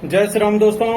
जय श्री राम दोस्तों,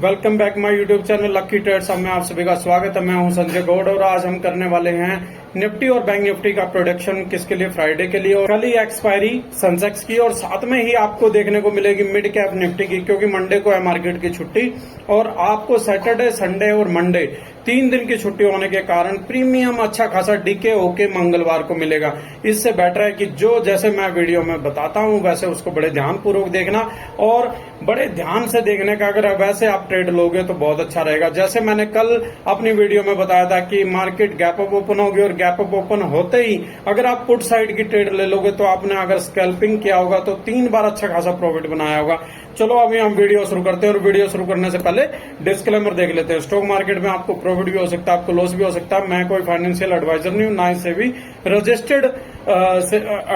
welcome back my YouTube channel Lucky Trades में आप सभी का स्वागत है। मैं हूं संजय गौड़ और आज हम करने वाले हैं निफ्टी और बैंक निफ्टी का प्रोडक्शन किसके लिए, फ्राइडे के लिए। और कल ही एक्सपायरी सेंसेक्स की और साथ में ही आपको देखने को मिलेगी मिड कैप निफ्टी की, क्योंकि मंडे को है मार्केट की छुट्टी और आपको सैटरडे, संडे और मंडे 3 दिन की छुट्टी होने के कारण प्रीमियम अच्छा खासा डीके होके मंगलवार को मिलेगा। इससे बेटर है कि जो जैसे मैं वीडियो में बताता हूं वैसे उसको बड़े ध्यान पूर्वक देखना और बड़े ध्यान से देखने का अगर वैसे आप ट्रेड लोगे तो बहुत अच्छा रहेगा। जैसे मैंने कल अपनी वीडियो में बताया था कि मार्केट गैप अप ओपन होगी और गैप अप ओपन होते ही अगर आप पुट साइड की ट्रेड ले लोगे तो आपने अगर स्कैल्पिंग किया होगा तो 3 बार अच्छा खासा प्रॉफिट बनाया होगा। चलो अभी हम वीडियो शुरू करते हैं और वीडियो शुरू करने से पहले डिस्क्लेमर देख लेते हैं। स्टॉक मार्केट में आपको प्रॉफिट भी हो सकता है, आपको लॉस भी हो सकता है। मैं कोई फाइनेंशियल एडवाइजर नहीं हूं, ना ही सेबी रजिस्टर्ड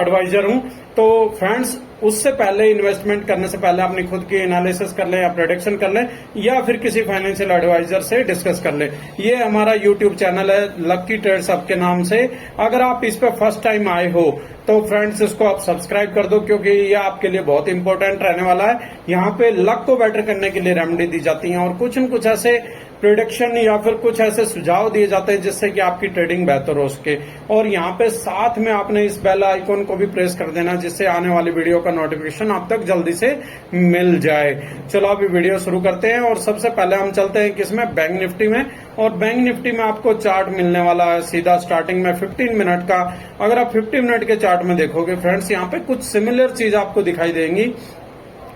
एडवाइजर हूं। तो फ्रेंड्स, उससे पहले इन्वेस्टमेंट करने से पहले अपनी खुद की एनालिसिस कर लें या प्रेडिक्शन कर लें या फिर किसी फाइनेंशियल एडवाइजर से डिस्कस कर लें। ये हमारा यूट्यूब चैनल है लक्की ट्रेड्स आपके नाम से। अगर आप इस पे फर्स्ट टाइम आए हो तो फ्रेंड्स इसको आप सब्सक्राइब कर दो, क्योंकि ये आपके लिए बहुत इंपॉर्टेंट रहने वाला है। यहाँ पे लक को बेटर करने के लिए रेमेडी दी जाती है और कुछ न कुछ ऐसे प्रोडक्शन या फिर कुछ ऐसे सुझाव दिए जाते हैं जिससे कि आपकी ट्रेडिंग बेहतर हो सके। और यहाँ पे साथ में आपने इस बेल आइकॉन को भी प्रेस कर देना जिससे आने वाली वीडियो का नोटिफिकेशन आप तक जल्दी से मिल जाए। चलो अभी वीडियो शुरू करते हैं और सबसे पहले हम चलते हैं किसमें, बैंक निफ्टी में। और बैंक निफ्टी में आपको चार्ट मिलने वाला है सीधा स्टार्टिंग में 15 मिनट का। अगर आप 15 मिनट के चार्ट में देखोगे फ्रेंड्स, यहाँ पे कुछ सिमिलर चीज आपको दिखाई देंगी।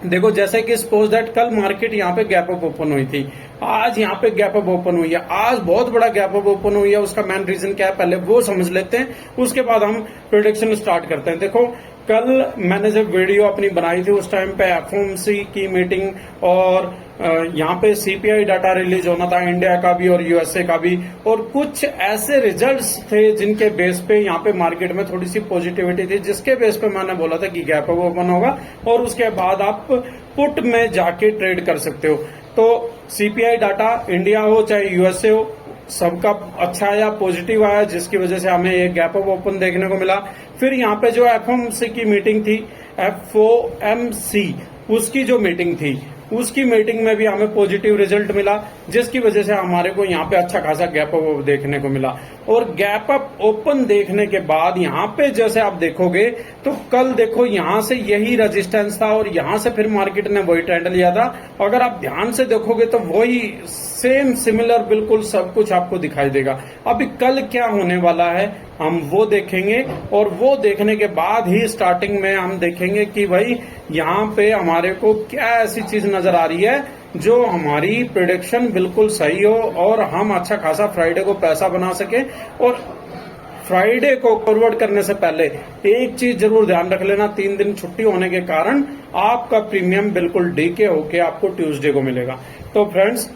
देखो, जैसे कि सपोज दैट कल मार्केट यहाँ पे गैप अप ओपन हुई थी, आज यहाँ पे गैप अप ओपन हुई है। आज बहुत बड़ा गैप अप ओपन हुई है। उसका मेन रीजन क्या है पहले वो समझ लेते हैं, उसके बाद हम प्रेडिक्शन स्टार्ट करते हैं। देखो, कल मैंने जब वीडियो अपनी बनाई थी उस टाइम पे एफओएमसी की मीटिंग और यहाँ पे सीपीआई डाटा रिलीज होना था, इंडिया का भी और यूएसए का भी, और कुछ ऐसे रिजल्ट्स थे जिनके बेस पे यहाँ पे मार्केट में थोड़ी सी पॉजिटिविटी थी, जिसके बेस पे मैंने बोला था कि गैप अप ओपन होगा और उसके बाद आप पुट में जाके ट्रेड कर सकते हो। तो सीपीआई डाटा इंडिया हो चाहे यूएसए हो, सबका अच्छा आया, पॉजिटिव आया, जिसकी वजह से हमें एक गैप अप ओपन देखने को मिला। फिर यहाँ पे जो एफओएमसी की मीटिंग थी, एफओएमसी उसकी जो मीटिंग थी उसकी मीटिंग में भी हमें पॉजिटिव रिजल्ट मिला, जिसकी वजह से हमारे को यहाँ पे अच्छा खासा गैप अप देखने को मिला। और गैप अप ओपन देखने के बाद यहाँ पे जैसे आप देखोगे तो कल देखो यहाँ से यही रेजिस्टेंस था और यहाँ से फिर मार्केट ने वही ट्रेंड लिया था। अगर आप ध्यान से देखोगे तो वही सेम सिमिलर बिल्कुल सब कुछ आपको दिखाई देगा। अभी कल क्या होने वाला है हम वो देखेंगे और वो देखने के बाद ही स्टार्टिंग में हम देखेंगे कि भाई यहाँ पे हमारे को क्या ऐसी चीज नजर आ रही है जो हमारी प्रेडिक्शन बिल्कुल सही हो और हम अच्छा खासा फ्राइडे को पैसा बना सके। और फ्राइडे को फॉरवर्ड करने से पहले एक चीज जरूर ध्यान रख लेना, 3 दिन छुट्टी होने के कारण आपका प्रीमियम बिल्कुल डीके होके आपको ट्यूसडे को मिलेगा। तो फ्रेंड्स,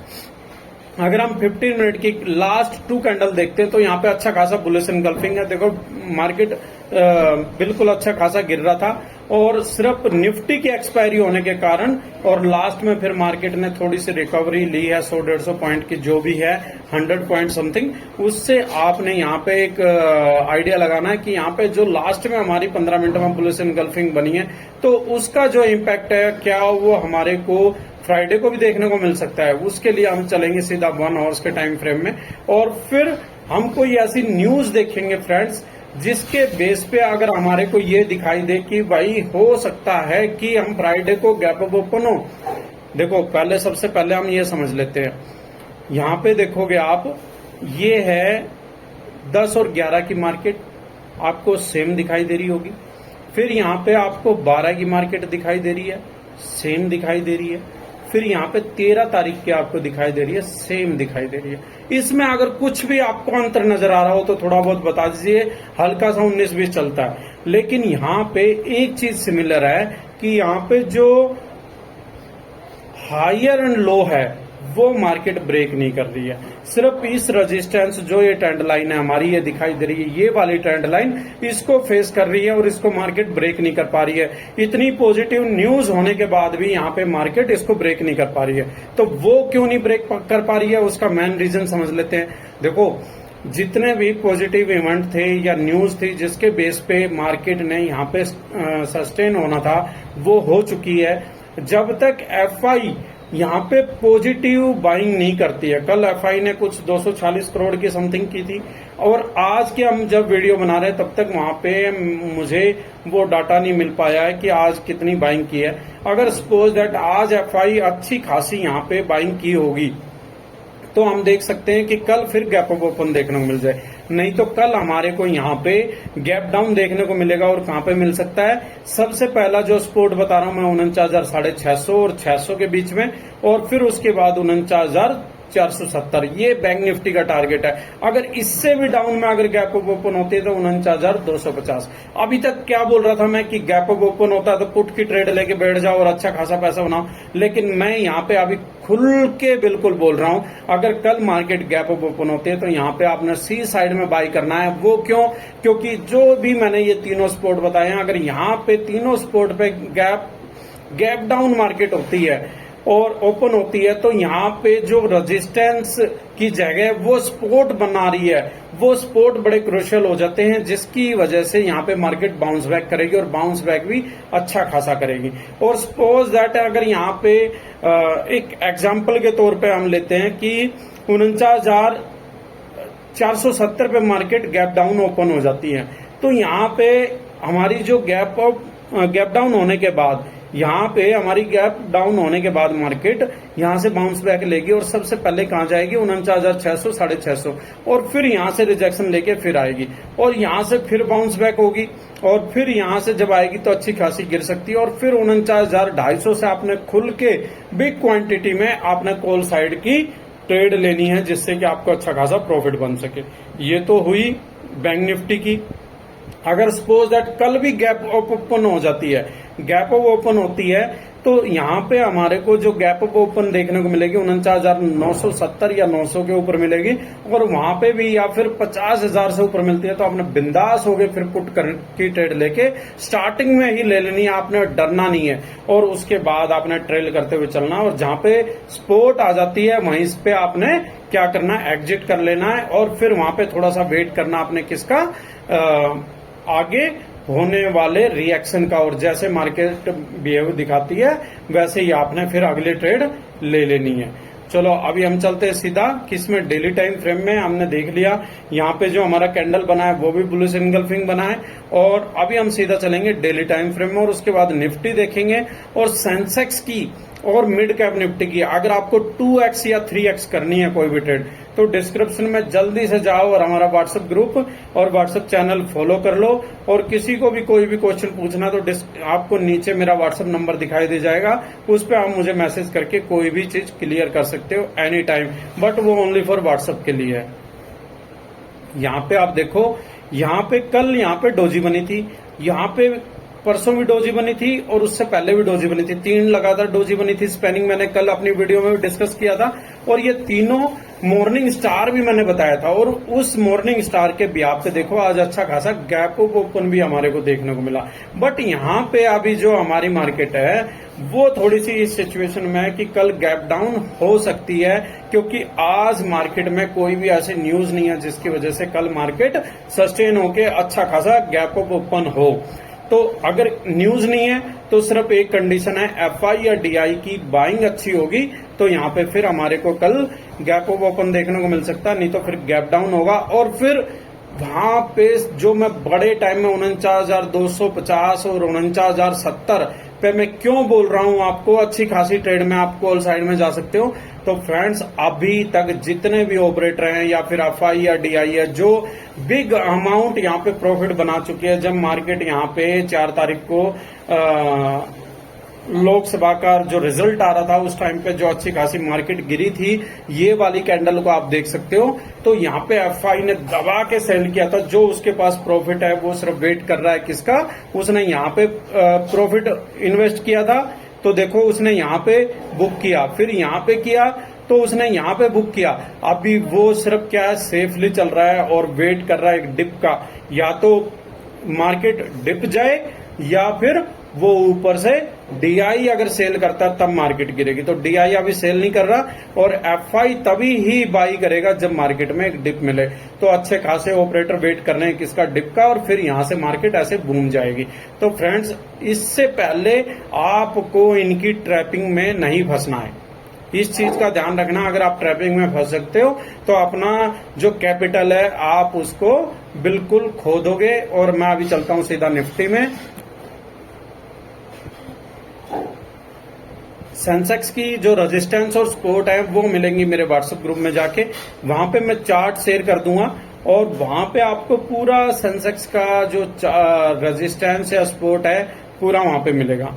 अगर हम 15 मिनट की लास्ट 2 कैंडल देखते हैं तो यहाँ पे अच्छा खासा बुलिश एनगल्फिंग है। देखो, मार्केट बिल्कुल अच्छा खासा गिर रहा था और सिर्फ निफ्टी की एक्सपायरी होने के कारण और लास्ट में फिर मार्केट ने थोड़ी सी रिकवरी ली है 100-150 पॉइंट की, जो भी है 100 पॉइंट समथिंग। उससे आपने यहाँ पे एक आइडिया लगाना है कि यहाँ पे जो लास्ट में हमारी 15 मिनट में बुलिश एनगल्फिंग बनी है तो उसका जो इम्पैक्ट है क्या वो हमारे को फ्राइडे को भी देखने को मिल सकता है। उसके लिए हम चलेंगे सीधा 1 आवर्स के टाइम फ्रेम में और फिर हम कोई ऐसी न्यूज देखेंगे फ्रेंड्स जिसके बेस पे अगर हमारे को ये दिखाई दे कि भाई हो सकता है कि हम फ्राइडे को गैप अप ओपन हो। देखो, पहले सबसे पहले हम ये समझ लेते हैं। यहाँ पे देखोगे आप, ये है 10 और 11 की मार्केट आपको सेम दिखाई दे रही होगी। फिर यहाँ पे आपको 12 की मार्केट दिखाई दे रही है, सेम दिखाई दे रही है। फिर यहाँ पे 13 तारीख की आपको दिखाई दे रही है, सेम दिखाई दे रही है। इसमें अगर कुछ भी आपको अंतर नजर आ रहा हो तो थोड़ा बहुत बता दीजिए, हल्का सा 19-20 चलता है। लेकिन यहाँ पे एक चीज सिमिलर है कि यहाँ पे जो हायर एंड लो है वो मार्केट ब्रेक नहीं कर रही है। सिर्फ इस रेजिस्टेंस जो ये ट्रेंड लाइन है हमारी, ये दिखाई दे रही है, ये वाली ट्रेंड लाइन इसको फेस कर रही है और इसको मार्केट ब्रेक नहीं कर पा रही है। इतनी पॉजिटिव न्यूज होने के बाद भी यहाँ पे मार्केट इसको ब्रेक नहीं कर पा रही है। तो वो क्यों नहीं ब्रेक कर पा रही है, उसका मेन रीजन समझ लेते हैं। देखो, जितने भी पॉजिटिव इवेंट थे या न्यूज थी जिसके बेस पे मार्केट ने यहाँ पे सस्टेन होना था वो हो चुकी है। जब तक एफआई यहाँ पे पॉजिटिव बाइंग नहीं करती है। कल एफआई ने कुछ 240 करोड़ की समथिंग की थी और आज के हम जब वीडियो बना रहे हैं तब तक वहां पे मुझे वो डाटा नहीं मिल पाया है कि आज कितनी बाइंग की है। अगर सपोज दैट आज एफआई अच्छी खासी यहाँ पे बाइंग की होगी तो हम देख सकते हैं कि कल फिर गैप अप ओपन देखने को मिल जाए, नहीं तो कल हमारे को यहाँ पे गैप डाउन देखने को मिलेगा। और कहाँ पे मिल सकता है? सबसे पहला जो सपोर्ट बता रहा हूं मैं 49,650 और 600 के बीच में, और फिर उसके बाद 49,470 ये बैंक निफ्टी का टारगेट है। अगर इससे भी डाउन में अगर गैप अप ओपन होती है तो 49,250। अभी तक क्या बोल रहा था मैं कि गैप अप ओपन होता है तो पुट की ट्रेड लेके बैठ जाओ और अच्छा खासा पैसा बनाओ, लेकिन मैं यहाँ पे अभी खुल के बिल्कुल बोल रहा हूं, अगर कल मार्केट गैप अप ओपन होती है तो यहाँ पे आपने सी साइड में बाई करना है। वो क्यों? क्योंकि जो भी मैंने ये तीनों स्पोर्ट बताए हैं, अगर यहाँ पे तीनों स्पोर्ट पे गैप डाउन मार्केट होती है और ओपन होती है तो यहाँ पे जो रेजिस्टेंस की जगह वो सपोर्ट बना रही है, वो सपोर्ट बड़े क्रूशियल हो जाते हैं, जिसकी वजह से यहाँ पे मार्केट बाउंस बैक करेगी और बाउंस बैक भी अच्छा खासा करेगी। और सपोज दैट अगर यहाँ पे एक एग्जांपल के तौर पे हम लेते हैं कि 49,470 पे मार्केट गैप डाउन ओपन हो जाती है, तो यहाँ पे हमारी जो गैप डाउन होने के बाद यहाँ पे हमारी गैप डाउन होने के बाद मार्केट यहाँ से बाउंस बैक लेगी और सबसे पहले कहाँ जाएगी? 49,600 650, और फिर यहाँ से रिजेक्शन लेके फिर आएगी और यहाँ से फिर बाउंस बैक होगी और फिर यहाँ से जब आएगी तो अच्छी खासी गिर सकती है। और फिर 49,250 से आपने खुल के बिग क्वांटिटी में आपने कॉल साइड की ट्रेड लेनी है, जिससे कि आपको अच्छा खासा प्रॉफिट बन सके। ये तो हुई बैंक निफ्टी की। अगर सपोज दैट कल भी गैप अप ओपन हो जाती है, गैप अप ओपन होती है, तो यहाँ पे हमारे को जो गैप अप ओपन देखने को मिलेगी 49,970 या 900 के ऊपर मिलेगी, और वहां पे भी या फिर 50,000 से ऊपर मिलती है तो आपने बिंदास हो गए फिर पुट की ट्रेड लेके स्टार्टिंग में ही ले लेनी है, आपने डरना नहीं है। और उसके बाद आपने ट्रेल करते हुए चलना, और जहां पे सपोर्ट आ जाती है वहीं पे आपने क्या करना है? एग्जिट कर लेना है और फिर वहां पे थोड़ा सा वेट करना आपने किसका? आगे होने वाले रिएक्शन का, और जैसे मार्केट बिहेव दिखाती है वैसे ही आपने फिर अगली ट्रेड ले लेनी है। चलो अभी हम चलते हैं सीधा किसमें? डेली टाइम फ्रेम में। हमने देख लिया यहाँ पे जो हमारा कैंडल बना है वो भी ब्लू एंगल्फिंग बना है, और अभी हम सीधा चलेंगे डेली टाइम फ्रेम में और उसके बाद निफ्टी देखेंगे और सेंसेक्स की और मिड कैप निफ्टी की। अगर आपको 2x या 3x करनी है कोई भी ट्रेड तो डिस्क्रिप्शन में जल्दी से जाओ और हमारा व्हाट्सएप ग्रुप और व्हाट्सएप चैनल फॉलो कर लो, और किसी को भी कोई भी क्वेश्चन पूछना तो आपको नीचे मेरा व्हाट्सएप नंबर दिखाई दे जाएगा, उस पर आप मुझे मैसेज करके कोई भी चीज क्लियर कर सकते हो एनी टाइम, बट वो ओनली फॉर व्हाट्सएप के लिए है। यहाँ पे आप देखो, यहाँ पे कल यहाँ पे डोजी बनी थी, यहाँ पे परसों भी डोजी बनी थी और उससे पहले भी डोजी बनी थी, 3 लगातार डोजी बनी थी। स्पेनिंग मैंने कल अपनी वीडियो में भी डिस्कस किया था, और ये तीनों मॉर्निंग स्टार भी मैंने बताया था, और उस मॉर्निंग स्टार के ब्याप पे देखो आज अच्छा खासा गैप अप ओपन भी हमारे को देखने को मिला। बट यहाँ पे अभी जो हमारी मार्केट है वो थोड़ी सी इस सिचुएशन में है कि कल गैप डाउन हो सकती है, क्योंकि आज मार्केट में कोई भी ऐसी न्यूज नहीं है जिसकी वजह से कल मार्केट सस्टेन होके अच्छा खासा गैप अप ओपन हो। तो अगर न्यूज नहीं है तो सिर्फ एक कंडीशन है, एफआई या डीआई की बाइंग अच्छी होगी तो यहाँ पे फिर हमारे को कल गैप अप ओपन देखने को मिल सकता है, नहीं तो फिर गैप डाउन होगा। और फिर वहां पे जो मैं बड़े टाइम में 49,250 और 49,070 पे मैं क्यों बोल रहा हूं आपको अच्छी खासी ट्रेड में आप कॉल साइड में जा सकते हो, तो फ्रेंड्स अभी तक जितने भी ऑपरेटर हैं या फिर एफआई या डीआई है जो बिग अमाउंट यहाँ पे प्रॉफिट बना चुके हैं, जब मार्केट यहाँ पे 4 तारीख को लोकसभा का जो रिजल्ट आ रहा था उस टाइम पे जो अच्छी खासी मार्केट गिरी थी, ये वाली कैंडल को आप देख सकते हो। तो यहाँ पे एफआई ने दबा के सेल किया था, जो उसके पास प्रॉफिट है वो सिर्फ वेट कर रहा है किसका? उसने यहाँ पे प्रॉफिट इन्वेस्ट किया था तो देखो उसने यहाँ पे बुक किया, फिर यहाँ पे किया तो उसने यहाँ पे बुक किया। अभी वो सिर्फ क्या है, सेफली चल रहा है और वेट कर रहा है एक डिप का, या तो मार्केट डिप जाए या फिर वो ऊपर से DI अगर सेल करता है तब मार्केट गिरेगी। तो DI अभी सेल नहीं कर रहा और FI तभी ही बाई करेगा जब मार्केट में एक डिप मिले। तो अच्छे खासे ऑपरेटर वेट कर रहे हैं किसका, डिप का, और फिर यहां से मार्केट ऐसे बूम जाएगी। तो फ्रेंड्स, इससे पहले आपको इनकी ट्रैपिंग में नहीं फंसना है, इस चीज का ध्यान रखना। अगर आप ट्रैपिंग में फंस सकते हो तो अपना जो कैपिटल है आप उसको बिल्कुल खो दोगे। और मैं अभी चलता हूं सीधा निफ्टी में। सेंसेक्स की जो रेजिस्टेंस और सपोर्ट है वो मिलेंगी मेरे व्हाट्सएप ग्रुप में जाके, वहां पे मैं चार्ट शेयर कर दूंगा और वहां पे आपको पूरा सेंसेक्स का जो रेजिस्टेंस या सपोर्ट है पूरा वहां पे मिलेगा।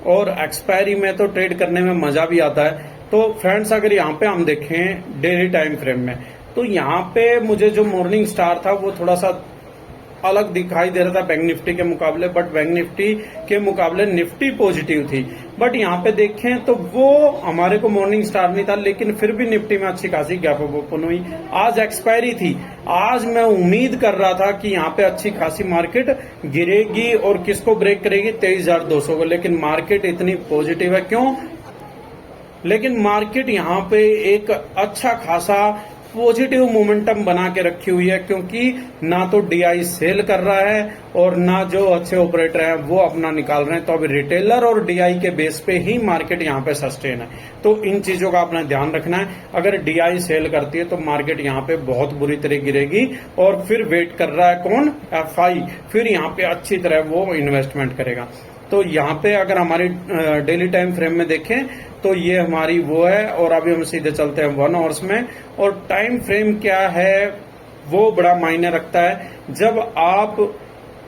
और एक्सपायरी में तो ट्रेड करने में मजा भी आता है। तो फ्रेंड्स, अगर यहाँ पे हम देखें डेली टाइम फ्रेम में, तो यहाँ पे मुझे जो मॉर्निंग स्टार था वो थोड़ा सा अलग दिखाई दे रहा था बैंक निफ्टी के मुकाबले, बट बैंक निफ्टी के मुकाबले निफ्टी पॉजिटिव थी। बट यहाँ पे देखें तो वो हमारे को मॉर्निंग स्टार नहीं था, लेकिन फिर भी निफ्टी में अच्छी खासी गैप अप ओपन हुई। आज एक्सपायरी थी, आज मैं उम्मीद कर रहा था कि यहाँ पे अच्छी खासी मार्केट गिरेगी और किसको ब्रेक करेगी, 23,200 को, लेकिन मार्केट इतनी पॉजिटिव है। क्यों? लेकिन मार्केट यहाँ पे एक अच्छा खासा पॉजिटिव मोमेंटम बना के रखी हुई है, क्योंकि ना तो DI सेल कर रहा है और ना जो अच्छे ऑपरेटर हैं वो अपना निकाल रहे हैं। तो अभी रिटेलर और DI के बेस पे ही मार्केट यहाँ पे सस्टेन है। तो इन चीजों का अपना ध्यान रखना है। अगर DI सेल करती है तो मार्केट यहाँ पे बहुत बुरी तरह गिरेगी और फिर वेट कर रहा है कौन, FI, फिर यहाँ पे अच्छी तरह वो इन्वेस्टमेंट करेगा। तो यहाँ पे अगर हमारी डेली टाइम फ्रेम में देखें तो ये हमारी वो है। और अभी हम सीधे चलते हैं 1 आवर्स में। और टाइम फ्रेम क्या है वो बड़ा मायने रखता है। जब आप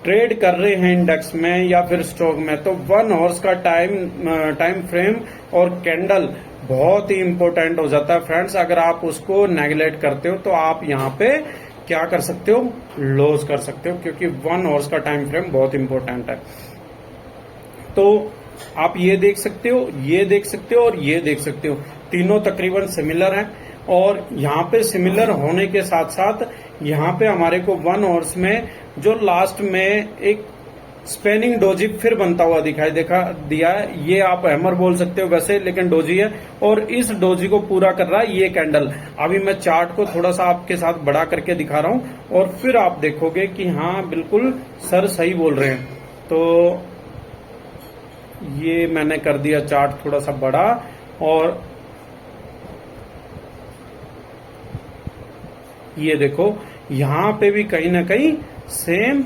ट्रेड कर रहे हैं इंडेक्स में या फिर स्टॉक में, तो 1 आवर्स का टाइम फ्रेम और कैंडल बहुत ही इंपॉर्टेंट हो जाता है फ्रेंड्स। अगर आप उसको नेगलेक्ट करते हो तो आप यहाँ पे क्या कर सकते हो, लॉस कर सकते हो, क्योंकि 1 आवर्स का टाइम फ्रेम बहुत इंपॉर्टेंट है। तो आप ये देख सकते हो, ये देख सकते हो और ये देख सकते हो, तीनों तकरीबन सिमिलर हैं। और यहाँ पे सिमिलर होने के साथ साथ यहाँ पे हमारे को 1 आवर्स में जो लास्ट में एक स्पेनिंग डोजी फिर बनता हुआ दिखाई दिया है। ये आप हैमर बोल सकते हो वैसे, लेकिन डोजी है और इस डोजी को पूरा कर रहा है ये कैंडल। अभी मैं चार्ट को थोड़ा सा आपके साथ बड़ा करके दिखा रहा हूं और फिर आप देखोगे कि हाँ बिल्कुल सर सही बोल रहे हैं। तो ये मैंने कर दिया चार्ट थोड़ा सा बड़ा और ये देखो यहां पे भी कहीं ना कहीं सेम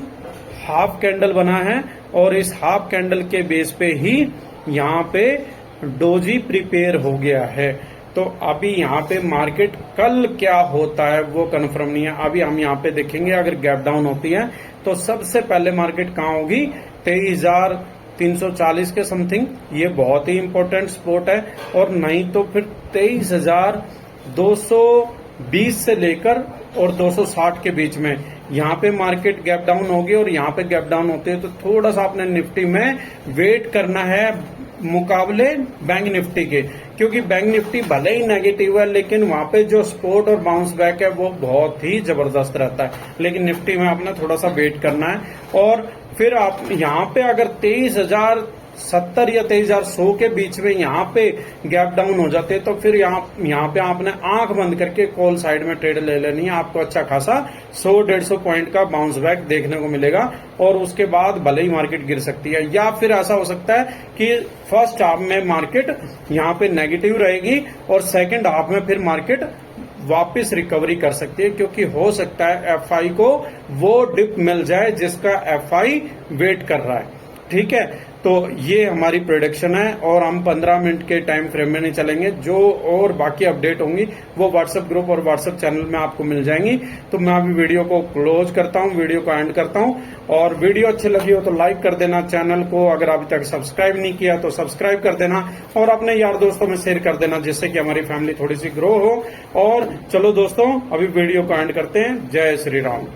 हाफ कैंडल बना है और इस हाफ कैंडल के बेस पे ही यहाँ पे डोजी प्रिपेयर हो गया है। तो अभी यहाँ पे मार्केट कल क्या होता है वो कंफर्म नहीं है। अभी हम यहाँ पे देखेंगे, अगर गैप डाउन होती है तो सबसे पहले मार्केट कहाँ होगी, 23,340 के समथिंग। ये बहुत ही इंपॉर्टेंट सपोर्ट है। और नहीं तो फिर 23,220 से लेकर और 260 के बीच में यहाँ पे मार्केट गैप डाउन होगी। और यहाँ पे गैप डाउन होते है तो थोड़ा सा अपने निफ्टी में वेट करना है मुकाबले बैंक निफ्टी के, क्योंकि बैंक निफ्टी भले ही नेगेटिव है लेकिन वहां पे जो सपोर्ट और बाउंस बैक है वो बहुत ही जबरदस्त रहता है। लेकिन निफ्टी में आपने थोड़ा सा वेट करना है। और फिर आप यहाँ पे अगर 23,070 या 23,100 के बीच में यहाँ पे गैप डाउन हो जाते तो फिर यहाँ पे आपने आंख बंद करके कॉल साइड में ट्रेड ले लेनी है। आपको अच्छा खासा 100-150 पॉइंट का बाउंस बैक देखने को मिलेगा और उसके बाद भले ही मार्केट गिर सकती है। या फिर ऐसा हो सकता है कि फर्स्ट हाफ में मार्केट यहाँ पे नेगेटिव रहेगी और सेकेंड हाफ में फिर मार्केट वापस रिकवरी कर सकती है, क्योंकि हो सकता है FI को वो डिप मिल जाए जिसका FI वेट कर रहा है। ठीक है, तो ये हमारी प्रोडिक्शन है और हम 15 मिनट के टाइम फ्रेम में नहीं चलेंगे। जो और बाकी अपडेट होंगी वो व्हाट्सएप ग्रुप और व्हाट्सएप चैनल में आपको मिल जाएंगी। तो मैं अभी वीडियो को क्लोज करता हूँ, वीडियो को एंड करता हूँ। और वीडियो अच्छी लगी हो तो लाइक कर देना, चैनल को अगर अभी तक सब्सक्राइब नहीं किया तो सब्सक्राइब कर देना और अपने यार दोस्तों में शेयर कर देना, जिससे कि हमारी फैमिली थोड़ी सी ग्रो हो। और चलो दोस्तों, अभी वीडियो को एंड करते हैं। जय श्री राम।